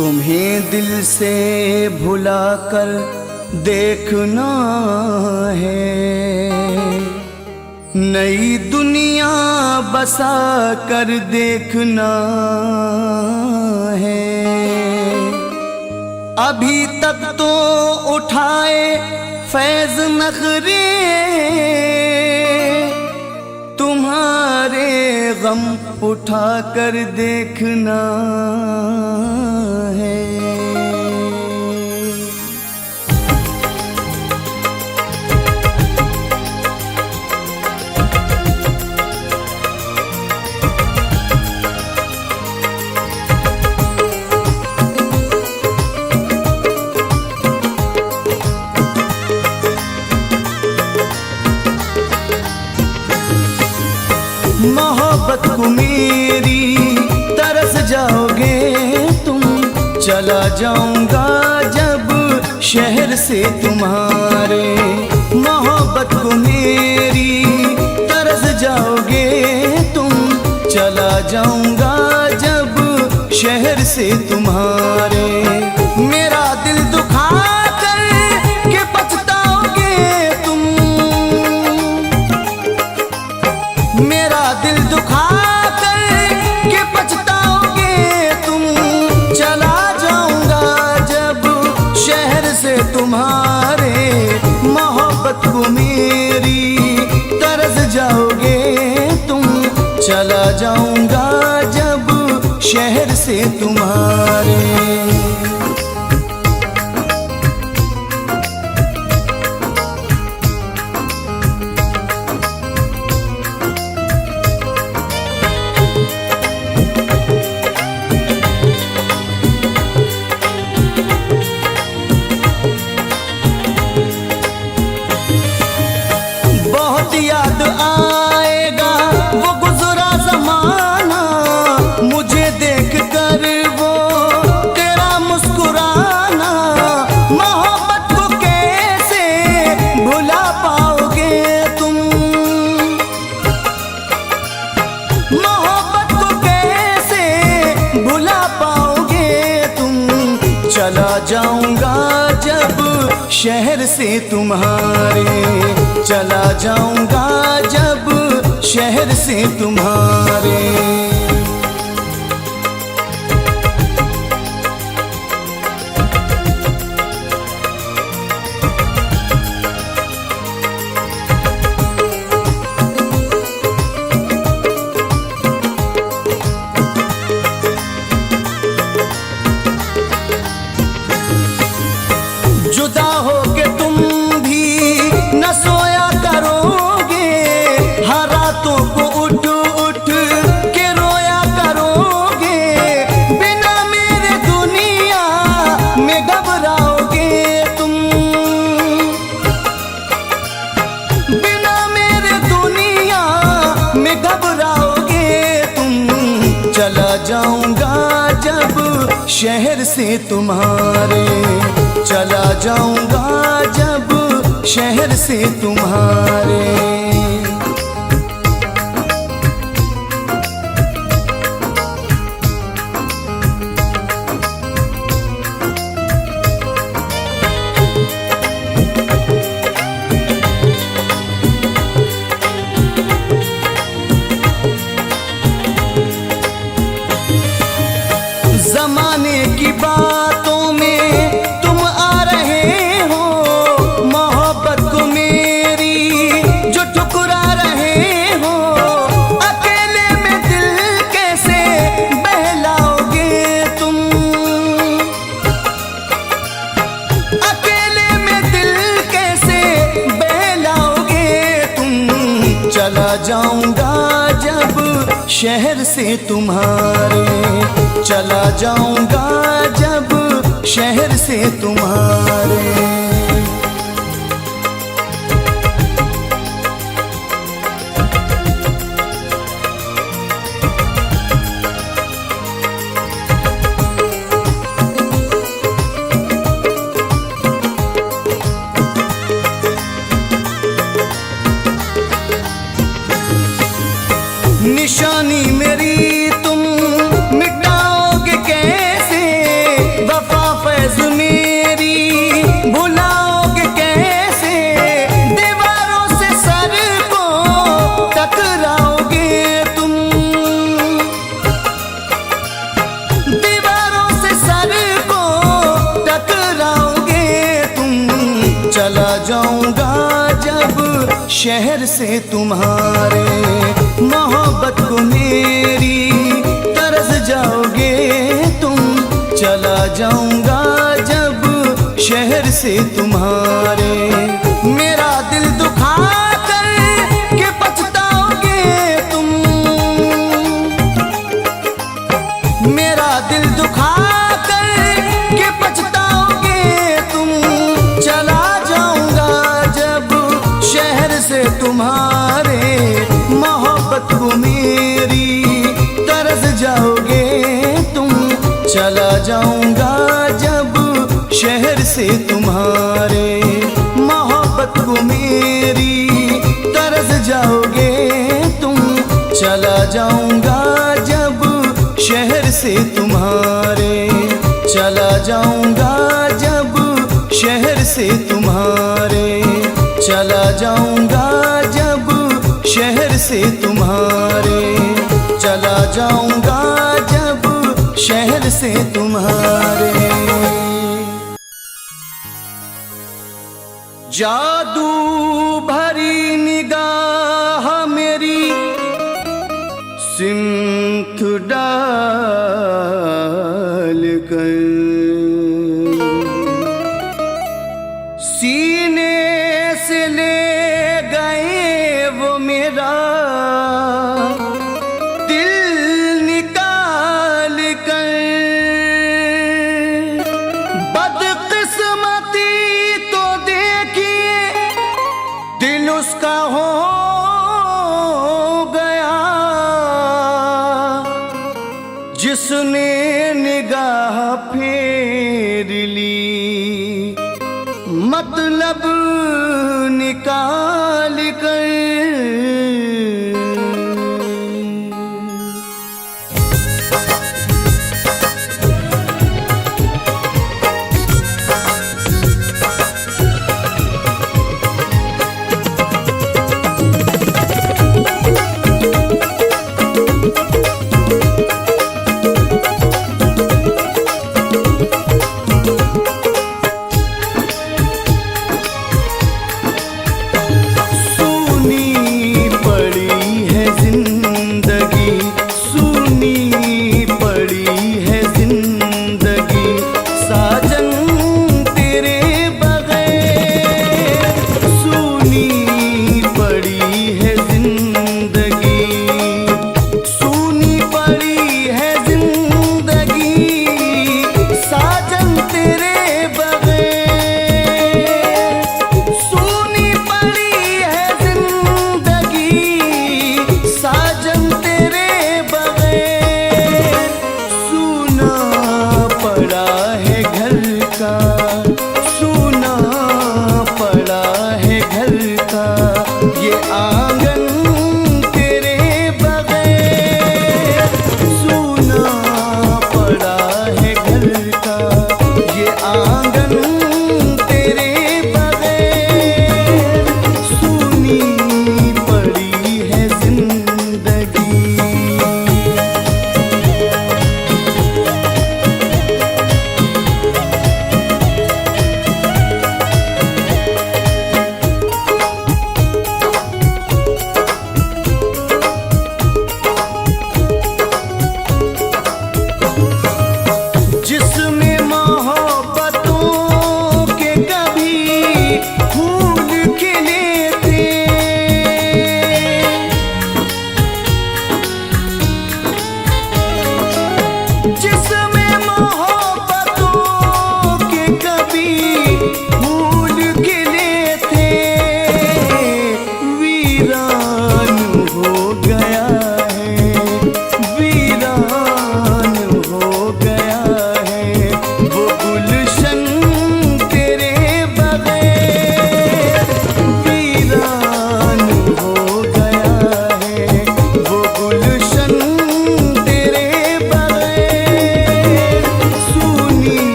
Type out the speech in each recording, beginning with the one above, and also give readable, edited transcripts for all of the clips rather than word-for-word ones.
तुम्हें दिल से भुला कर देखना है, नई दुनिया बसा कर देखना है। अभी तक तो उठाए फैज नखरे, तुम्हारे गम उठा कर देखना है। मोहब्बत को मेरी तरस जाओगे तुम, चला जाऊंगा जब शहर से तुम्हारे। मोहब्बत को मेरी तरस जाओगे तुम, चला जाऊंगा जब शहर से तुम्हारे। मेरा दिल दुखा कर के पछताओगे तुम, मेरा दिल दुखा कर के पछताओगे तुम। चला जाऊंगा जब शहर से तुम्हारे। मोहब्बत को मेरी तरस जाओगे तुम, चला जाऊंगा जब शहर से तुम्हारे। याद आएगा वो गुजरा जमाना, मुझे देख कर वो तेरा मुस्कुराना। मोहब्बत को कैसे भुला पाओगे तुम, मोहब्बत को कैसे भुला पाओगे तुम। चला जाऊंगा जब शहर से तुम्हारे, चला जाऊंगा जब शहर से तुम्हारे। जुदा होके तुम भी न सोया करोगे, हर रातों को उठ उठ के रोया करोगे। बिना मेरे दुनिया में घबराओगे तुम, बिना मेरे दुनिया में घबराओगे तुम। चला जाऊंगा जब शहर से तुम्हारे, चला जाऊंगा जब शहर से तुम्हारे। जमाने की बातों में तुम आ रहे हो, मोहब्बत को मेरी जो ठुकरा रहे हो। अकेले में दिल कैसे बहलाओगे तुम, अकेले में दिल कैसे बहलाओगे तुम। चला जाऊंगा जब शहर से तुम्हारे, चला जाऊंगा जब शहर से तुम्हारे। निशानी मेरी तुम मिटाओगे कैसे, शहर से तुम्हारे। मोहब्बत को मेरी तरस जाओगे तुम, चला जाऊंगा जब शहर से तुम्हारे। मेरा दिल दुखा कर के पछताओगे तुम, मेरा दिल दुखा कर के पछताओगे तुम, चला जाऊंगा जब शहर से तुम्हारे। मोहब्बत को मेरी तरस जाओगे तुम, चला जाऊंगा जब शहर से तुम्हारे। मोहब्बत को मेरी तरस जाओगे तुम, चला जाऊंगा जब शहर से तुम्हारे। चला जाऊंगा जब शहर से तुम्हारे। चला जाऊंगा जब शहर से तुम्हारे। चला जाऊंगा जब शहर से तुम्हारे। जादू भरी निगाह मेरी सिमत डाल कर, सीने से ले गए वो मेरा दिल निकाल कर। बदकिस्मती तो देखिए दिल उसका हो गया, जिसने निगाह फेर ली मतलब निकाल कर।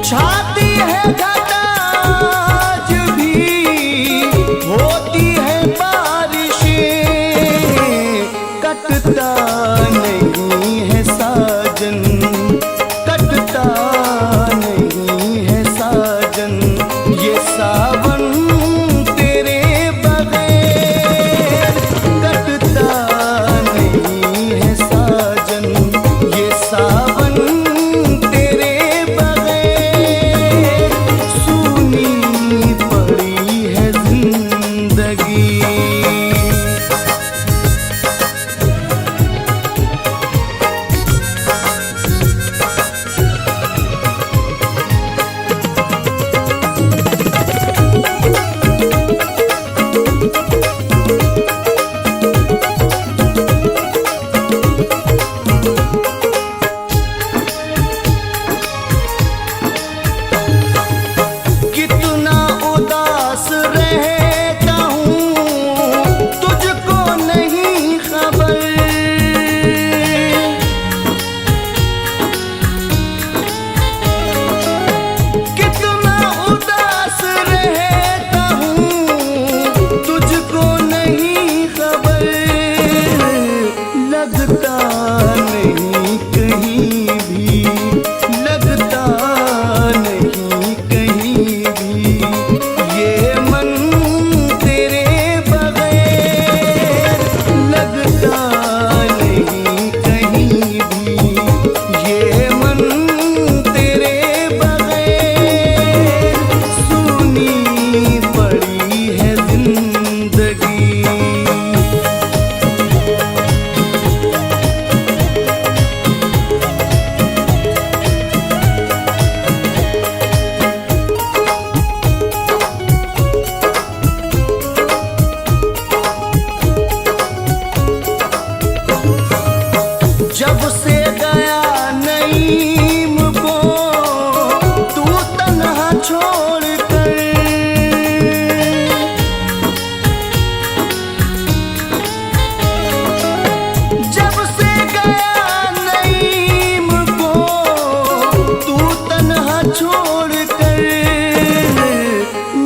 छाती है घटा आज भी होती है बारिशें, कटता नहीं है साजन, कटता नहीं है साजन, ये सावन तेरे बगैर कटता नहीं है साजन, ये सावन तेरे बगैर सूनी पड़ी है जिंदगी। कितना उदास रहता हूँ तुझको नहीं खबर, कितना उदास रहता हूँ तुझको नहीं खबर, लगता नहीं कहीं भी, लगता नहीं कहीं भी, ये मन तेरे बगैर लगता नहीं कहीं भी, ये मन तेरे बगैर सूनी पड़ी है जिंदगी। जब से गया नईम को तू तन्हा छोड़ कर, जब से गया नईम को तू तन्हा छोड़ कर,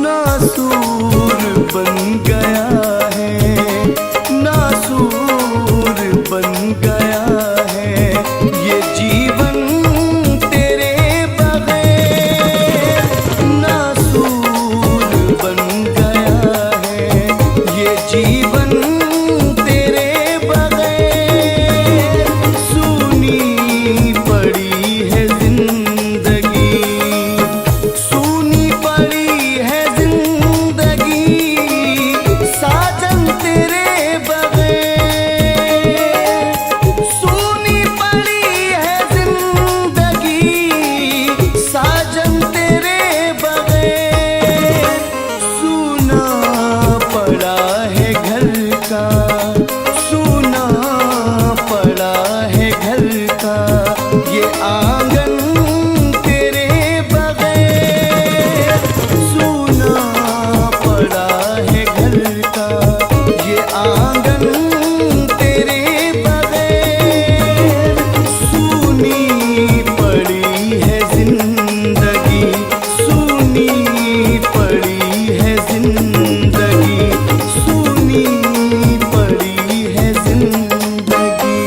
नासूर बन गया है, नासूर बन गया है, ये जीवन तेरे बगैर नासूर बन गया है, ये जीवन तेरे बगैर सूनी पड़ी है जिंदगी, सूनी पड़ी है जिंदगी, साजन तेरे बगैर सूनी पड़ी है जिंदगी, साजन तेरे बगैर सूना पड़ा है घर का, सूना पड़ा है घर का, ये आंगन तेरे बगैर सूना पड़ा है घर का, ये आंगन तेरे बगैर सूनी पड़ी है जिंदगी, सूनी पड़ी है जिंदगी, सूनी पड़ी है जिंदगी।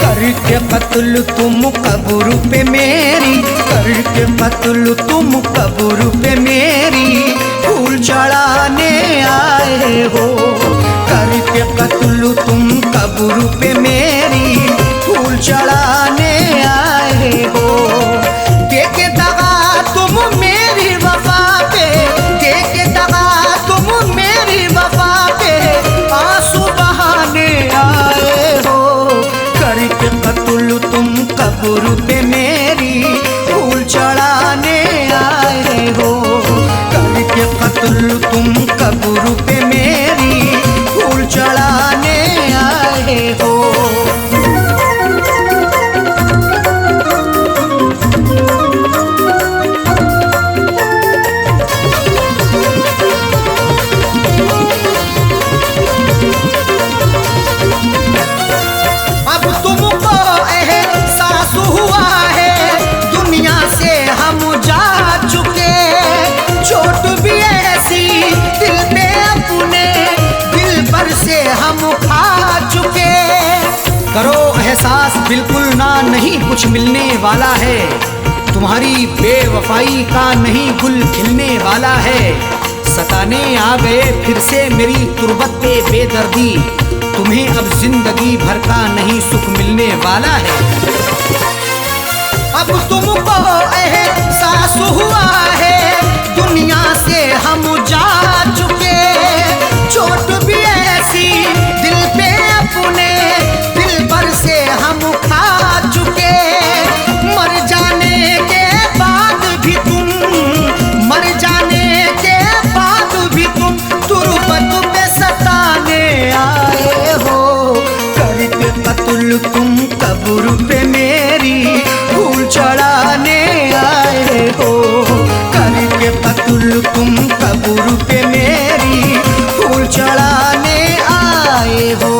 करके कत्ल तुम कब्र पे मेरी, करके कत्ल तुम कब्र पे मेरी, फूल चढ़ाने आए हो, करके कत्ल तुम कब्र पे मेरी, फूल चढ़ाने आए हो, देके दगा तुम मेरी वफा पे, देके दगा तुम मेरी वफा पे, आंसू बहाने आए हो, करके कत्ल तुम कब्र पे मेरी, फूल चढ़ाने आए हो, करके कत्ल तुम कब्र पे मेरी, से हम खा चुके। करो एहसास बिल्कुल ना, नहीं कुछ मिलने वाला है। तुम्हारी बेवफाई का नहीं गुल खिलने वाला है। सताने आ गए फिर से मेरी तुरबत पे बेदर्दी। तुम्हें अब जिंदगी भर का नहीं सुख मिलने वाला है। अब तुमको एहसास हुआ है दुनिया से हम जा चुके। चोट भी ऐसी दिल पे अपने दिल भर से हम खा चुके। मर जाने के बाद भी तुम, मर जाने के बाद भी तुम तुरबत पे सताने आए हो। करके कत्ल तुम कब्र पे मेरी फूल चढ़ाने आए हो। करके कत्ल तुम कब्र पे मेरी फूल चढ़ाने आए हो।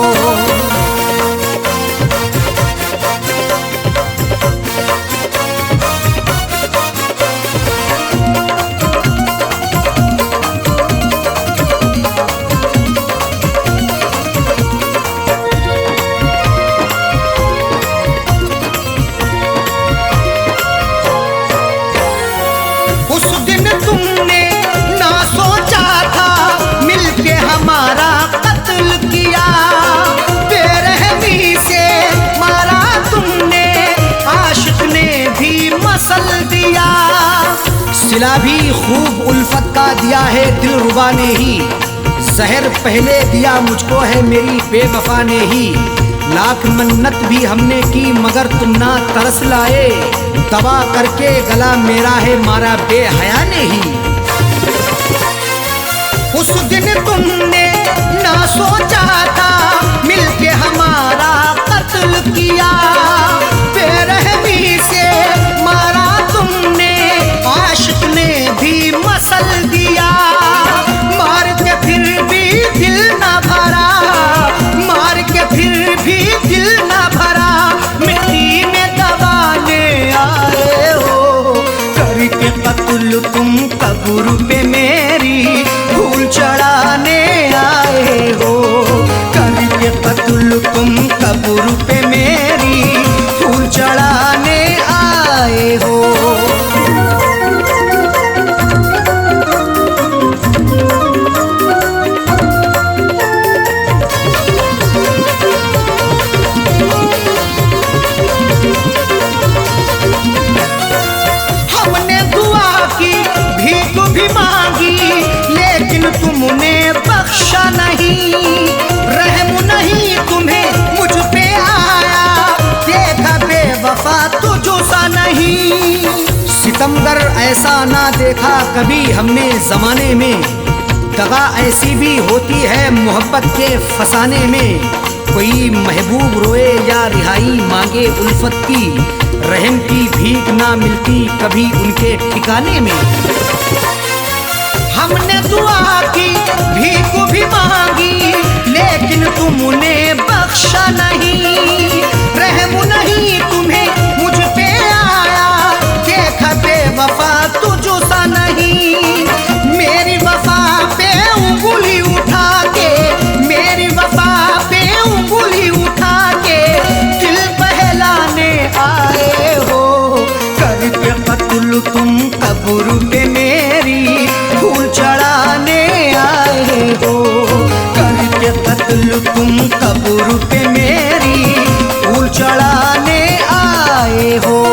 उस दिन तुमने ना सोचा था मिलके हमारा कत्ल किया। बेरहमी से मारा तुमने, आशिक ने भी मसल दिया। सिला भी खूब उल्फत का दिया है दिलरुबा ने ही। जहर पहले दिया मुझको है मेरी बेवफा ने ही। लाख मन्नत भी हमने की मगर तुम ना तरस लाए। दबा करके गला मेरा है मारा बेहया ने ही। उस दिन तुमने ना सोचा था मिलके हमारा कत्ल किया। बेरहमी से मारा तुमने, आशिक ने भी मसल दिया। मार के फिर भी दिल ना भरा, मार के फिर भी दिल ना भरा। मिट्टी में दबाने आए हो। करके कत्ल तुम कब्र पे मेरी फूल चढ़ाने आए हो। करके कत्ल तुम कब्र पे मेरी फूल चढ़ाने आए हो। हमने दुआ की, भीख भी मांगी, लेकिन तुमने बख्शा नहीं। रहम नहीं तुम्हें मुझ पे आया, देखा बेवफा तुझो सा नहीं। सितमगर ऐसा ना देखा कभी हमने जमाने में। दगा ऐसी भी होती है मोहब्बत के फसाने में। कोई महबूब रोए या रिहाई मांगे उल्फत की। रहम की भीख ना मिलती कभी उनके ठिकाने में। हमने दुआ की, भीख भी मांगी, लेकिन तुमने बख्शा नहीं। रहम नहीं तुम्हें मुझ पे आया, देखा बेवफा तुझो सा नहीं। मेरी वफा पे उंगली उठा के, मेरी वफा पे उंगली उठा के दिल बहलाने आए हो। करके कत्ल तुम कब्र पे मेरी फूल चढ़ाने आए हो। करके कत्ल तुम कब्र पे मेरी फूल चढ़ाने आए हो।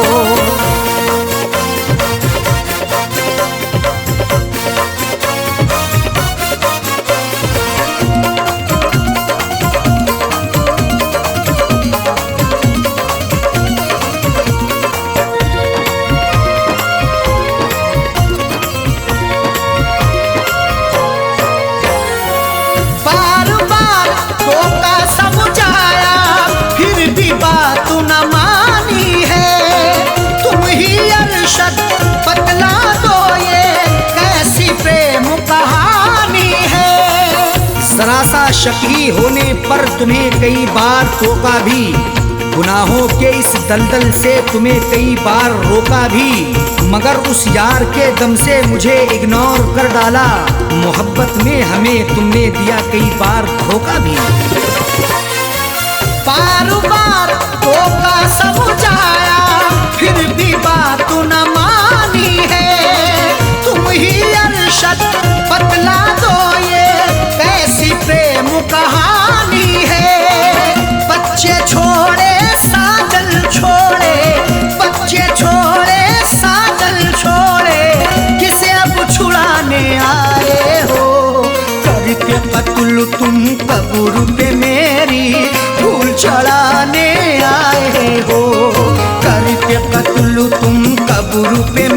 बार बार धोखा समझाया, फिर भी बात न मानी है। तुम ही अरशद बतला दो ये कैसी प्रेम कहानी है। जरा सा शकी होने पर तुम्हें कई बार टोका भी, गुनाहों के इस दलदल से तुम्हें कई बार रोका भी, मगर उस यार के दम से मुझे इग्नोर कर डाला। मोहब्बत में हमें तुमने दिया कई बार धोखा भी। बार बार धोखा समझाया फिर भी बात न मानी है। तुम ही अरशद बतला दो ये कैसी प्रेम कहानी है। बच्चे छोड़े साजल छोड़े, बच्चे छोड़े साजल छोड़े, किसे अब छुड़ाने आए हो। करके कत्ल तुम कब्र पे मेरी फूल चढ़ाने आए हो। करके कत्ल तुम कब्र पे